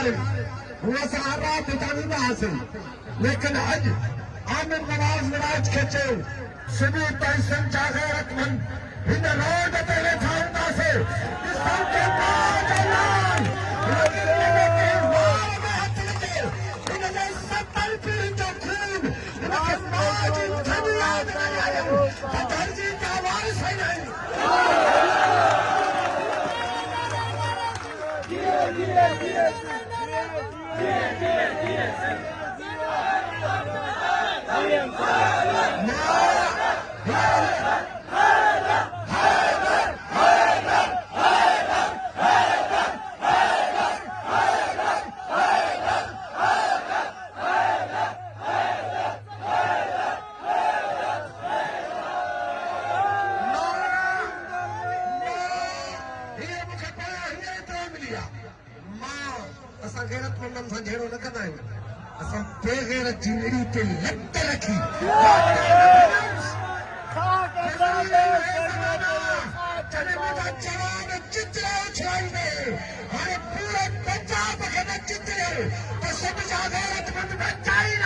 आलम हुआ सहारा बितानी हासिल लेकिन अज आमिर नवाज विराज खे चयो सुबह ताईं संचा गैरतमंद हिन रोड ते वेठा हूंदासीं इस्लाम के ताज ऐलान असां गैरतमंदनि सां जहिड़ो न कंदा आहियूं असां बेगैरत जी एड़ी ते लत रखी जॾहिं मुंहिंजा जवान चितरे उछलाईंदे हाणे पूरे पंजाब खे न चितरे त सभु जा गैरतमंद बचा ई न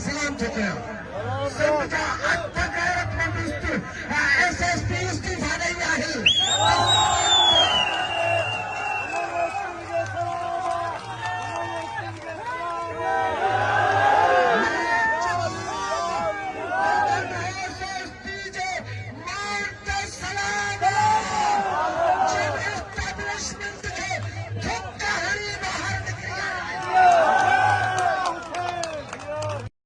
सलाम थो कयां